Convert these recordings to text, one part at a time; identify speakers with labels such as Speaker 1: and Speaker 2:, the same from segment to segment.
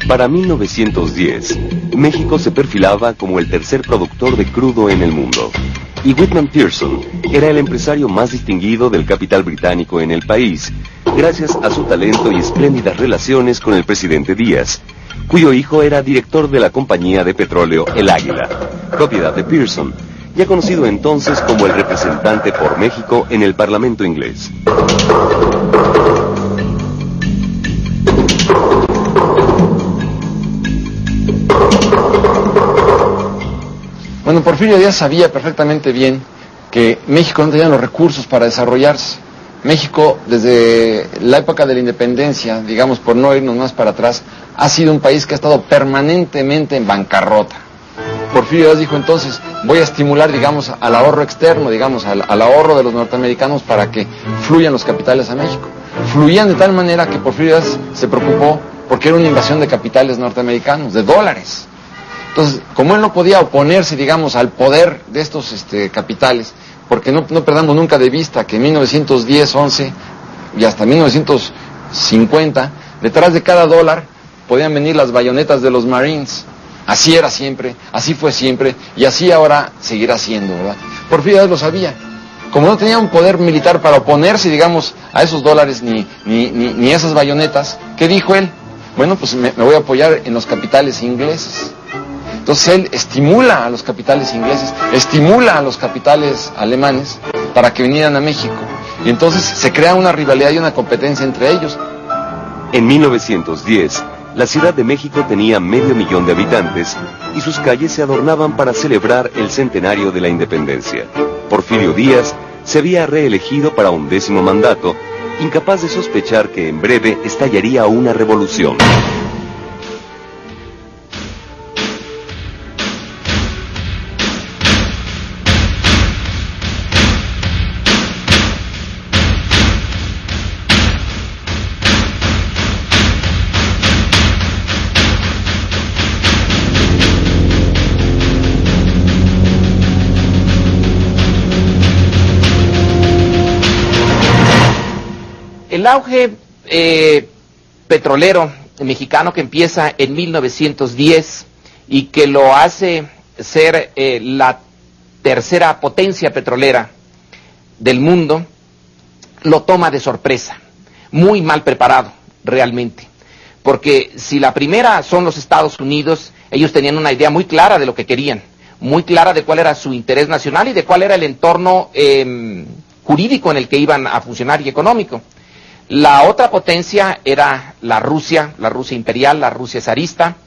Speaker 1: Para 1910, México se perfilaba como el tercer productor de crudo en el mundo, y Whitman Pearson era el empresario más distinguido del capital británico en el país, gracias a su talento y espléndidas relaciones con el presidente Díaz, cuyo hijo era director de la compañía de petróleo El Águila, propiedad de Pearson, ya conocido entonces como el representante por México en el Parlamento inglés.
Speaker 2: Bueno, Porfirio Díaz sabía perfectamente bien que México no tenía los recursos para desarrollarse. México, desde la época de la independencia, digamos, por no irnos más para atrás, ha sido un país que ha estado permanentemente en bancarrota. Porfirio Díaz dijo entonces, voy a estimular, digamos, al ahorro externo, digamos, al ahorro de los norteamericanos para que fluyan los capitales a México. Fluían de tal manera que Porfirio Díaz se preocupó porque era una invasión de capitales norteamericanos, de dólares. Entonces, como él no podía oponerse, digamos, al poder de estos capitales, porque no perdamos nunca de vista que en 1910, 11 y hasta 1950, detrás de cada dólar podían venir las bayonetas de los Marines. Así era siempre, así fue siempre, y así ahora seguirá siendo, ¿verdad? Porfirio Díaz lo sabía. Como no tenía un poder militar para oponerse, digamos, a esos dólares ni esas bayonetas, ¿qué dijo él? Bueno, pues me voy a apoyar en los capitales ingleses. Entonces él estimula a los capitales ingleses, estimula a los capitales alemanes para que vinieran a México. Y entonces se crea una rivalidad y una competencia entre ellos.
Speaker 1: En 1910, la Ciudad de México tenía 500,000 de habitantes y sus calles se adornaban para celebrar el centenario de la independencia. Porfirio Díaz se había reelegido para un 10º mandato, incapaz de sospechar que en breve estallaría una revolución.
Speaker 3: El auge petrolero mexicano que empieza en 1910 y que lo hace ser la tercera potencia petrolera del mundo, lo toma de sorpresa, muy mal preparado realmente, porque si la primera son los Estados Unidos, ellos tenían una idea muy clara de lo que querían, muy clara de cuál era su interés nacional y de cuál era el entorno jurídico en el que iban a funcionar y económico. La otra potencia era la Rusia imperial, la Rusia zarista.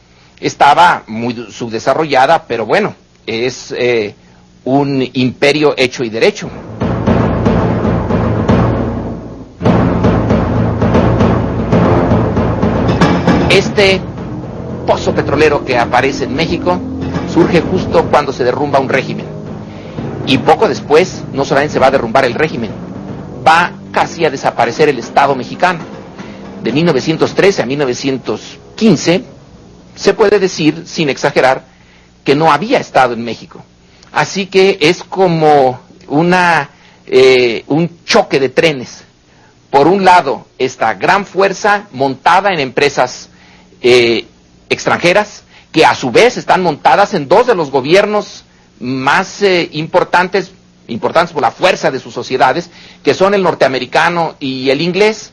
Speaker 3: Estaba muy subdesarrollada, pero bueno, es un imperio hecho y derecho. Este pozo petrolero que aparece en México surge justo cuando se derrumba un régimen. Y poco después, no solamente se va a derrumbar el régimen, va casi a desaparecer el Estado mexicano. De 1913 a 1915, se puede decir, sin exagerar, que no había Estado en México. Así que es como un choque de trenes. Por un lado, esta gran fuerza montada en empresas extranjeras, que a su vez están montadas en dos de los gobiernos más importantes por la fuerza de sus sociedades, que son el norteamericano y el inglés.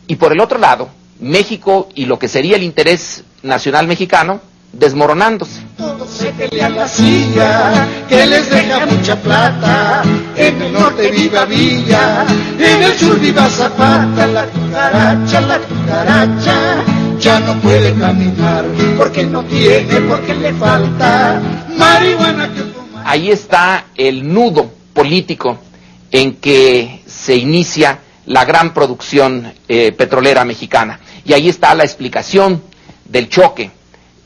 Speaker 3: Y por el otro lado, México y lo que sería el interés nacional mexicano, desmoronándose.
Speaker 4: Todos se pelean la silla, que les deja mucha plata. En el norte viva Villa, en el sur viva Zapata. La cucaracha ya no puede caminar, porque no tiene, porque le falta marihuana que fumar.
Speaker 3: Ahí está el nudo político en que se inicia la gran producción petrolera mexicana. Y ahí está la explicación del choque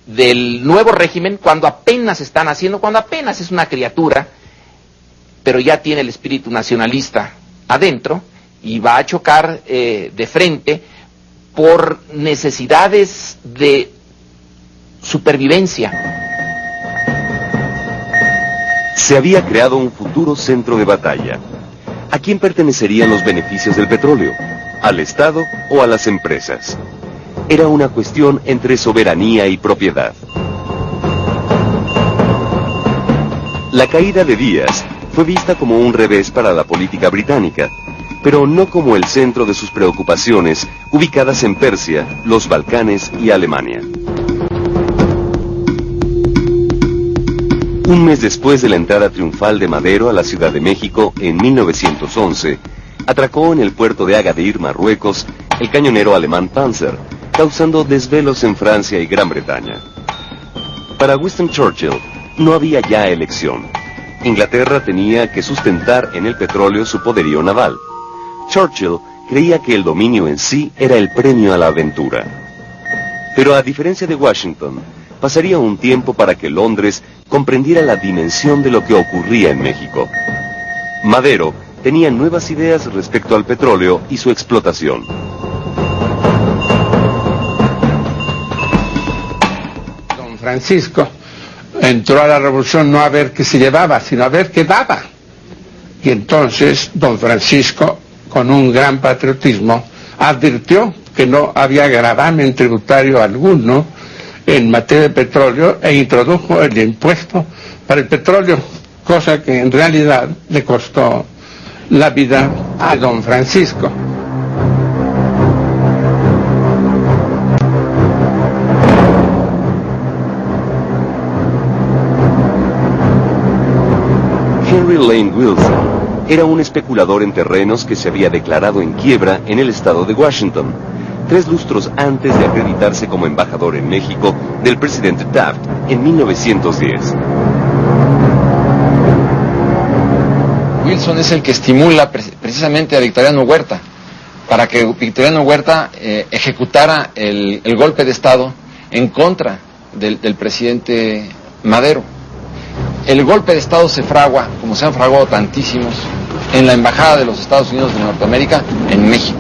Speaker 3: del nuevo régimen cuando apenas están haciendo, cuando apenas es una criatura, pero ya tiene el espíritu nacionalista adentro y va a chocar de frente por necesidades de supervivencia.
Speaker 1: Se había creado un futuro centro de batalla. ¿A quién pertenecerían los beneficios del petróleo? ¿Al Estado o a las empresas? Era una cuestión entre soberanía y propiedad. La caída de Díaz fue vista como un revés para la política británica, pero no como el centro de sus preocupaciones, ubicadas en Persia, los Balcanes y Alemania. Un mes después de la entrada triunfal de Madero a la Ciudad de México en 1911, atracó en el puerto de Agadir, Marruecos, el cañonero alemán Panzer, causando desvelos en Francia y Gran Bretaña. Para Winston Churchill no había ya elección. Inglaterra tenía que sustentar en el petróleo su poderío naval. Churchill creía que el dominio en sí era el premio a la aventura. Pero a diferencia de Washington, pasaría un tiempo para que Londres comprendiera la dimensión de lo que ocurría en México. Madero tenía nuevas ideas respecto al petróleo y su explotación.
Speaker 5: Don Francisco entró a la revolución no a ver qué se llevaba, sino a ver qué daba. Y entonces don Francisco, con un gran patriotismo, advirtió que no había gravamen tributario alguno en materia de petróleo e introdujo el impuesto para el petróleo, cosa que en realidad le costó la vida a don Francisco.
Speaker 1: Henry Lane Wilson era un especulador en terrenos que se había declarado en quiebra en el estado de Washington, 3 lustros antes de acreditarse como embajador en México del presidente Taft en 1910.
Speaker 2: Wilson es el que estimula precisamente a Victoriano Huerta para que Victoriano Huerta ejecutara el golpe de Estado en contra del presidente Madero. El golpe de Estado se fragua, como se han fraguado tantísimos, en la Embajada de los Estados Unidos de Norteamérica en México.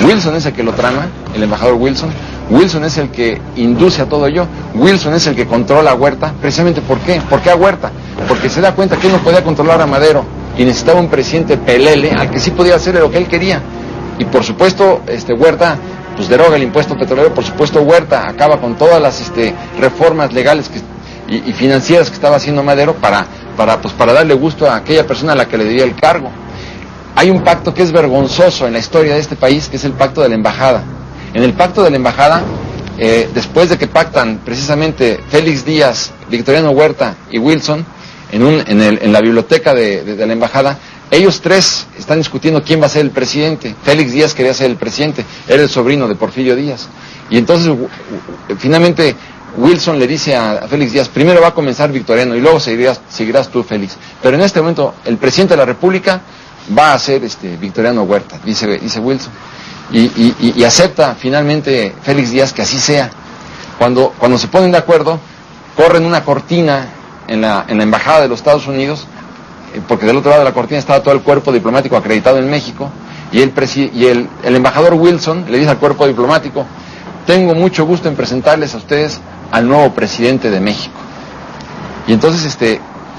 Speaker 2: Wilson es el que lo trama, el embajador Wilson. Wilson es el que induce a todo ello. Wilson es el que controla a Huerta. Precisamente, ¿por qué? ¿Por qué a Huerta? Porque se da cuenta que él no podía controlar a Madero y necesitaba un presidente pelele al que sí podía hacerle lo que él quería. Y por supuesto, Huerta pues deroga el impuesto petrolero. Por supuesto, Huerta acaba con todas las reformas legales y financieras que estaba haciendo Madero para darle gusto a aquella persona a la que le debía el cargo. Hay un pacto que es vergonzoso en la historia de este país, que es el pacto de la embajada. En el pacto de la embajada, después de que pactan precisamente Félix Díaz, Victoriano Huerta y Wilson, en la biblioteca de la embajada, ellos 3 están discutiendo quién va a ser el presidente. Félix Díaz quería ser el presidente, era el sobrino de Porfirio Díaz. Y entonces, finalmente, Wilson le dice a Félix Díaz, primero va a comenzar Victoriano y luego seguirás tú, Félix. Pero en este momento, el presidente de la República va a ser Victoriano Huerta, dice Wilson. Y acepta finalmente Félix Díaz que así sea. Cuando se ponen de acuerdo, corren una cortina en la Embajada de los Estados Unidos, porque del otro lado de la cortina estaba todo el cuerpo diplomático acreditado en México, y el embajador Wilson le dice al cuerpo diplomático, tengo mucho gusto en presentarles a ustedes al nuevo presidente de México. Y entonces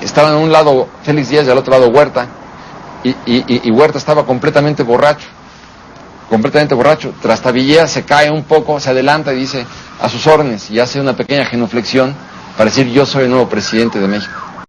Speaker 2: estaban a un lado Félix Díaz y al otro lado Huerta, y Huerta estaba completamente borracho. Trastabillea, se cae un poco, se adelanta y dice a sus órdenes, y hace una pequeña genuflexión para decir yo soy el nuevo presidente de México.